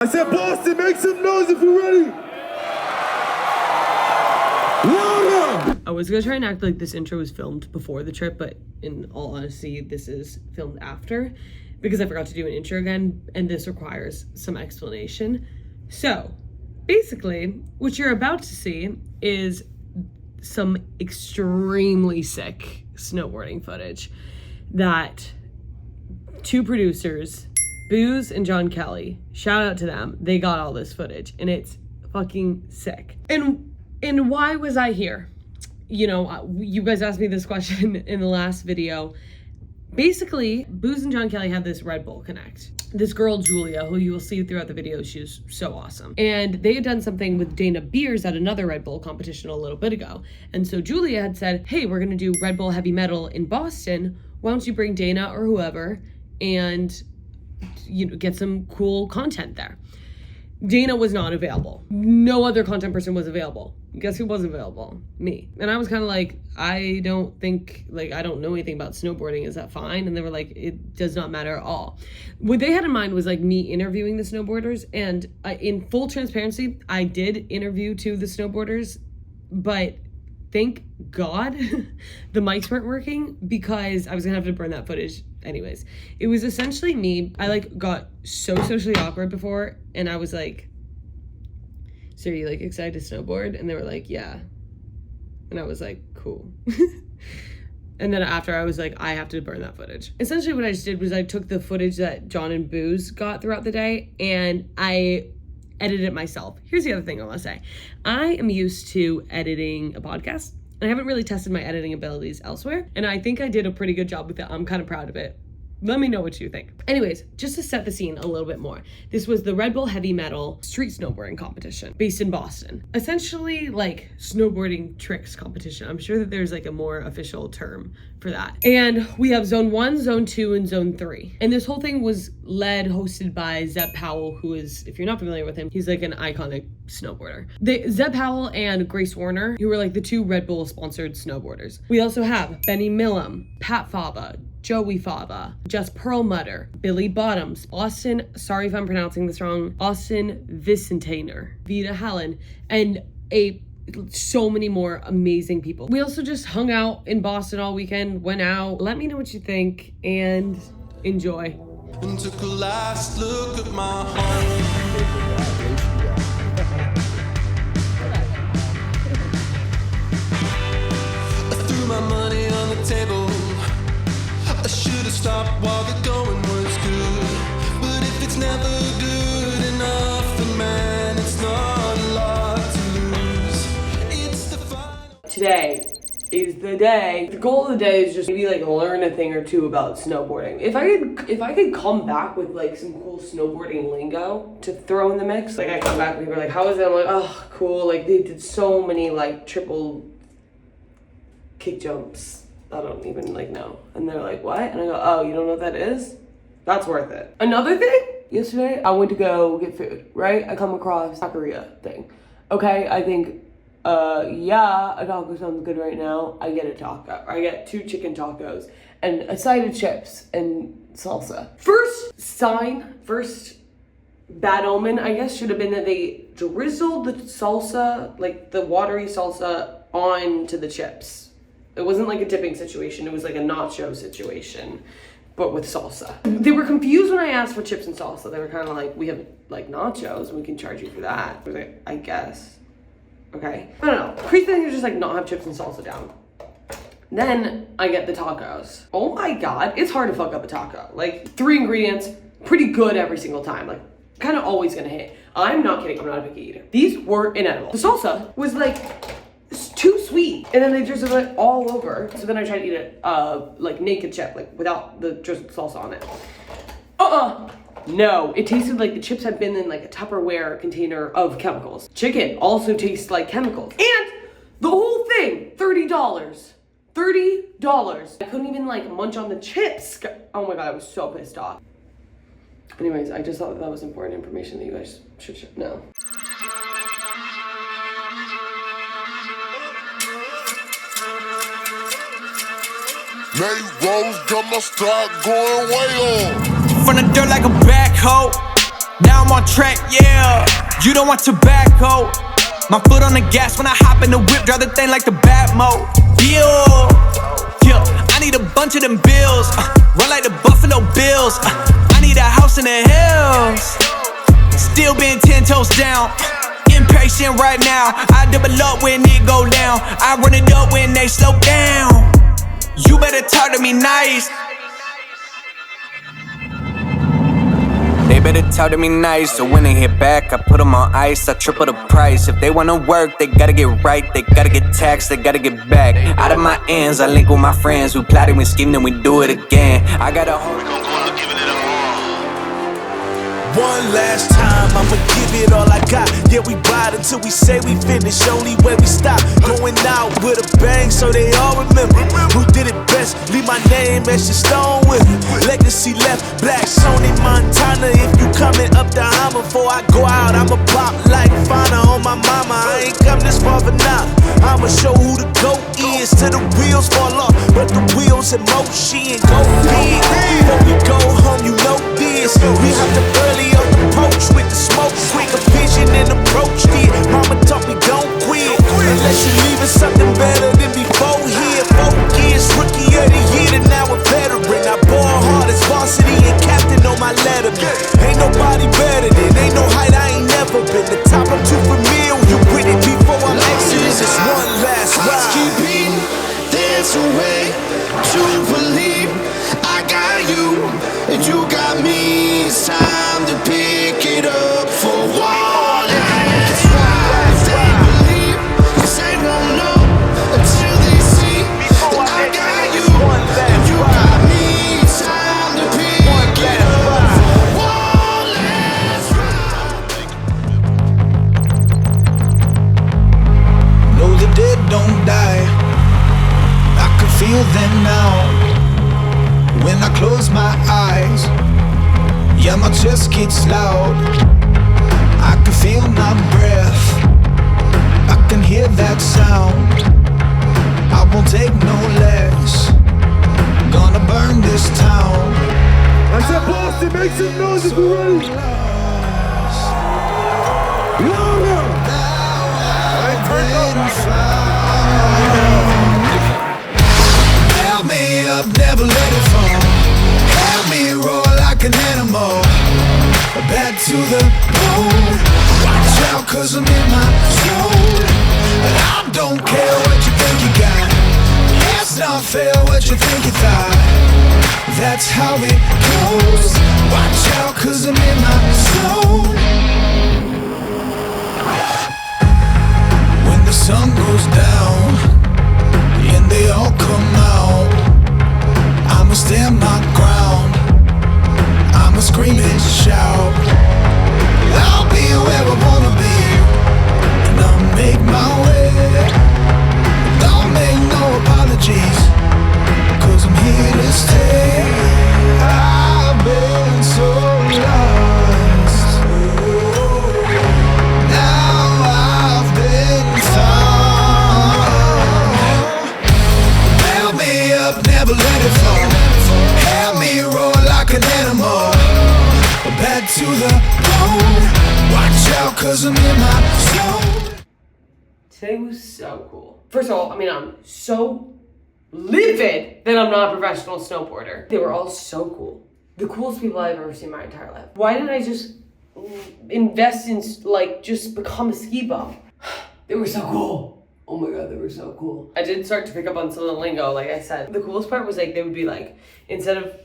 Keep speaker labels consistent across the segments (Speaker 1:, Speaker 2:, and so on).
Speaker 1: I said, Boston, make some noise if you're ready. Louder!
Speaker 2: I was gonna try and act like this intro was filmed before the trip, but in all honesty, this is filmed after because I forgot to do an intro again, and this requires some explanation. So, basically, what you're about to see is some extremely sick snowboarding footage that two producers, Booze and John Kelly, shout out to them, they got all this footage, and it's fucking sick. And why was I here? You know, you guys asked me this question in the last video. Basically, Booze and John Kelly had this Red Bull Connect. This girl, Julia, who you will see throughout the video, she was so awesome. And they had done something with Dana Beers at another Red Bull competition a little bit ago. And so Julia had said, hey, we're gonna do Red Bull Heavy Metal in Boston. Why don't you bring Dana or whoever and, you know, get some cool content there. Dana was not available. No other content person was available. Guess who was available? Me. And I was kind of like, I don't know anything about snowboarding. Is that fine? And they were like, it does not matter at all. What they had in mind was like me interviewing the snowboarders. And in full transparency, I did interview two of the snowboarders, but thank God the mics weren't working because I was gonna have to burn that footage anyways. It was essentially me. I got so socially awkward before, and I was like, so are you excited to snowboard? And they were like, yeah. And I was like, cool. And then after I was like, I have to burn that footage. Essentially what I just did was I took the footage that John and Booze got throughout the day and I edited it myself. Here's the other thing I want to say. I am used to editing a podcast, and I haven't really tested my editing abilities elsewhere, and I think I did a pretty good job with it. I'm kind of proud of it. Let me know what you think. Anyways, just to set the scene a little bit more, this was the Red Bull Heavy Metal street snowboarding competition based in Boston. Essentially snowboarding tricks competition. I'm sure that there's a more official term for that. And we have zone 1, zone 2, and zone 3. And this whole thing was hosted by Zeb Powell, who is, if you're not familiar with him, he's an iconic snowboarder. Zeb Powell and Grace Warner, who were the two Red Bull sponsored snowboarders. We also have Benny Millam, Pat Fava, Joey Fava, Jess Perlmutter, Billy Bottoms, Austin, sorry if I'm pronouncing this wrong, Austin Vicentainer, Vita Hallen, and so many more amazing people. We also just hung out in Boston all weekend, went out. Let me know what you think and enjoy.
Speaker 3: And took a last look at my home. I threw my money on the table. I should have stopped while the going was good. But if it's never good enough, then man, it's not a lot to lose. It's the final.
Speaker 2: Today is the day. The goal of the day is just maybe learn a thing or two about snowboarding. If I could come back with some cool snowboarding lingo to throw in the mix. I come back and people are like, how is it? I'm like, oh, cool. They did so many triple kick jumps. I don't even know. And they're like, what? And I go, oh, you don't know what that is? That's worth it. Another thing, yesterday I went to go get food, right? I come across taqueria thing. Okay, I think, yeah, a taco sounds good right now. I get a taco. I get 2 chicken tacos and a side of chips and salsa. First bad omen, I guess, should have been that they drizzled the salsa, the watery salsa, onto the chips. It wasn't a dipping situation. It was a nacho situation, but with salsa. They were confused when I asked for chips and salsa. They were kind of like, we have nachos and we can charge you for that. I was like, I guess. Okay. I don't know. Crazy thing is just not have chips and salsa down. Then I get the tacos. Oh my God. It's hard to fuck up a taco. 3 ingredients, pretty good every single time. Kind of always gonna hit. I'm not kidding. I'm not a picky eater. These were inedible. The salsa was it's too sweet, and then they drizzled it all over. So then I tried to eat it naked chip, without the drizzled salsa on it. No, it tasted like the chips had been in a Tupperware container of chemicals. Chicken also tastes like chemicals, and the whole thing, $30. $30. I couldn't even munch on the chips. Oh my God, I was so pissed off. Anyways, I just thought that was important information that you guys should know.
Speaker 4: Nate Rose got my stock going way on.
Speaker 5: From the dirt like a backhoe.
Speaker 4: Now I'm on track, yeah. You don't want tobacco. My foot on the gas when I hop in the whip, drive the thing like the bat mode. Yeah, I need a bunch of them bills. Run like the Buffalo Bills. I need a house in the hills. Still been 10 toes down. Impatient right now. I double up when it go down. I run it up when they slow down. You better talk to me nice. They better talk to me nice, so when they hit back, I put them on ice, I triple the price. If they wanna work, they gotta get right, they gotta get taxed, they gotta get back. Out of my ends, I link with my friends, we plotting, we scheming, and we do it again. I got a whole...
Speaker 5: One last time, I'ma give it all I got. Yeah, we ride until we say we finish. Only way we stop. Going out with a bang, so they all remember who did it best. Leave my name as your stone with it. Legacy left, Black Sony Montana. If you coming up the Hummer before I go out, I'ma pop like Fauna on my mama. I ain't come this far for now. I'ma show who the GOAT is till the wheels fall off. But the wheels in motion go big. Before we go home, you know this. We have to early on the approach with the smoke, quick a vision and approach it. Mama taught me don't quit unless you leaving something better than before. Here, focus, rookie of the year and now a veteran. I ball hard as varsity and captain on my letter. Ain't nobody better than, ain't no height I ain't never been. The top I'm too familiar, you with it before I'm exiting. It's one last ride.
Speaker 3: Keep beating, there's a way to believe. I got you, and you got me. It's time to pick it up for one last ride. They believe, 'cause they won't know until they see that I got you, and you got me. It's time to pick it up for one last ride.
Speaker 5: No, the dead don't die. I can feel them now. When I close my eyes, yeah, my chest gets loud. I can feel my breath, I can hear that sound. I won't take no less, gonna burn this town.
Speaker 1: I said, Boston, make some noise if you're ready. Louder!
Speaker 5: Help me up, never let it fall. Help me roar like an animal. Back to the bone. Watch out, 'cause I'm in my zone. And I don't care what you think you got. It's not fair what you think you thought. That's how it goes. Watch out, 'cause I'm in my zone. When the sun goes down and they all come out, I'ma stand my ground, I'ma scream and shout. I'll be where I wanna be, and I'll make my way. Don't make no apologies, 'cause I'm here to stay. I've been so lost, now I've been found. Help me up, never let it fall. Help me roar like an animal. Back to the bone. Watch out, 'cause I'm in my zone.
Speaker 2: Today was so cool. First of all, I mean, I'm so livid that I'm not a professional snowboarder. They were all so cool. The coolest people I've ever seen in my entire life. Why didn't I just invest in, like, just become a ski bum? They were so cool. Oh my god, they were so cool. I did start to pick up on some of the lingo, like I said. The coolest part was, like, they would be like, instead of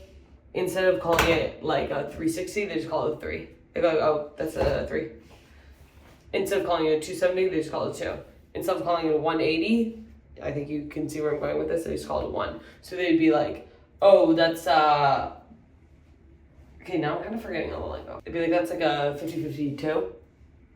Speaker 2: calling it like a 360, they just call it a 3. They go, oh, that's a 3. Instead of calling it a 270, they just call it a 2. Instead of calling it a 180, I think you can see where I'm going with this, they just call it a 1. So they'd be like, oh, that's okay, now I'm kind of forgetting all the lingo. They'd be like, that's like a 50-52.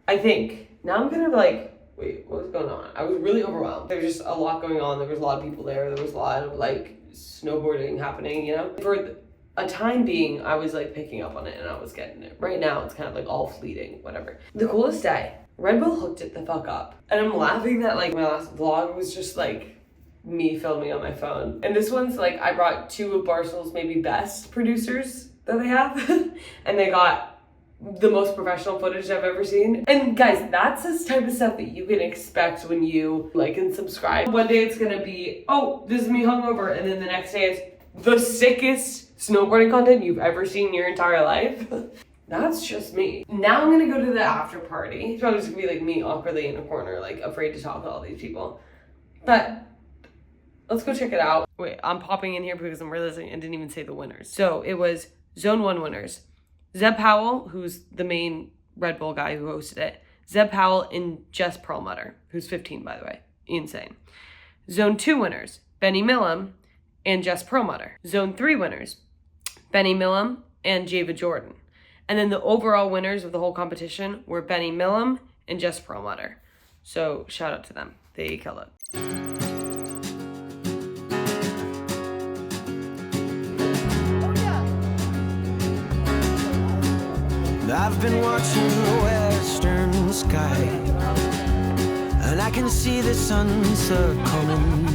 Speaker 2: I think. Now I'm kind of like, wait, what was going on? I was really overwhelmed. There was just a lot going on. There was a lot of people there. There was a lot of, like, snowboarding happening, you know? For a time being, I was, like, picking up on it and I was getting it. Right now, it's kind of, like, all fleeting, whatever. The coolest day, Red Bull hooked it the fuck up. And I'm laughing that, like, my last vlog was just, like, me filming on my phone. And this one's, like, I brought 2 of Barstool's maybe best producers that they have. And they got the most professional footage I've ever seen. And guys, that's this type of stuff that you can expect when you like and subscribe. One day it's gonna be, oh, this is me hungover, and then the next day it's the sickest snowboarding content you've ever seen in your entire life. That's just me. Now I'm gonna go to the after party. It's probably just gonna be like me awkwardly in a corner, like afraid to talk to all these people. But let's go check it out. Wait, I'm popping in here because I'm realizing I didn't even say the winners. So it was Zone 1 winners. Zeb Powell, who's the main Red Bull guy who hosted it. Zeb Powell and Jess Perlmutter, who's 15, by the way. Insane. Zone 2 winners, Benny Millam and Jess Perlmutter. Zone 3 winners, Benny Millam and Java Jordan. And then the overall winners of the whole competition were Benny Millam and Jess Perlmutter. So shout out to them. They killed it.
Speaker 3: I've been watching the western sky, and I can see the sunset coming.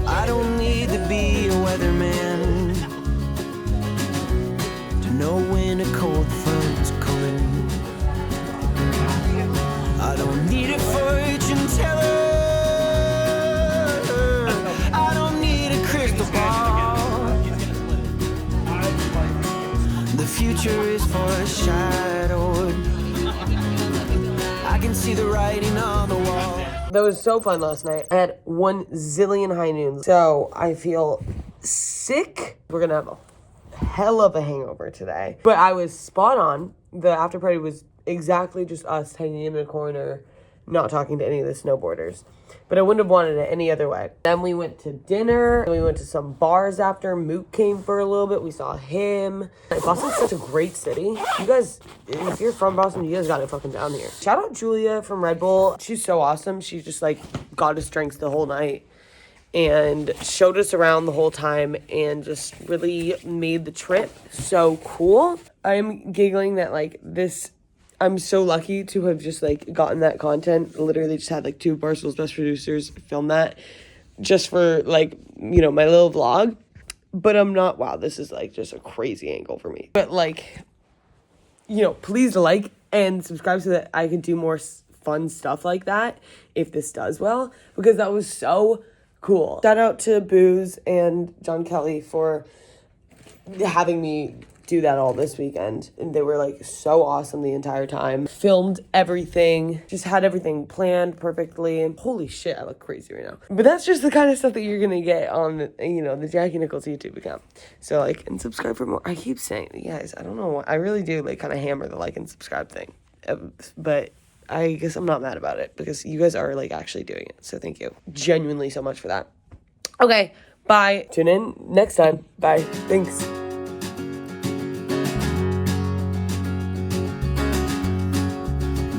Speaker 3: I don't need to be a weatherman to know when a cold front's coming. I don't need a fortune teller. I don't need a crystal ball. The future is foreshadowed. I can see the writing on the wall.
Speaker 2: That was so fun last night. I had 1 zillion high noons, so I feel sick. We're gonna have a hell of a hangover today. But I was spot on. The after party was exactly just us hanging in a corner, not talking to any of the snowboarders. But I wouldn't have wanted it any other way. Then we went to dinner. Then we went to some bars after. Mook came for a little bit. We saw him. Boston's such a great city. You guys, if you're from Boston, you guys got it fucking down here. Shout out Julia from Red Bull. She's so awesome. She just like got us drinks the whole night and showed us around the whole time and just really made the trip so cool. I'm giggling that like this, I'm so lucky to have just like gotten that content. Literally just had like 2 Barstool's Best Producers film that just for like, you know, my little vlog. But I'm not, wow, this is like just a crazy angle for me. But like, you know, please like and subscribe so that I can do more fun stuff like that if this does well, because that was so cool. Shout out to Booze and John Kelly for having me do that all this weekend, and they were like so awesome the entire time. Filmed everything, just had everything planned perfectly, and holy shit, I look crazy right now. But that's just the kind of stuff that you're gonna get on, you know, the Jackie Nichols YouTube account. So like, and subscribe for more. I keep saying, guys, I don't know why, I really do like kind of hammer the like and subscribe thing, but I guess I'm not mad about it because you guys are like actually doing it. So thank you genuinely so much for that. Okay, bye. Tune in next time. Bye. Thanks.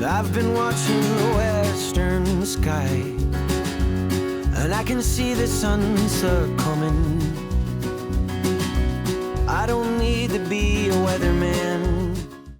Speaker 3: I've been watching the western sky, and I can see the sunset coming. I don't need to be a weatherman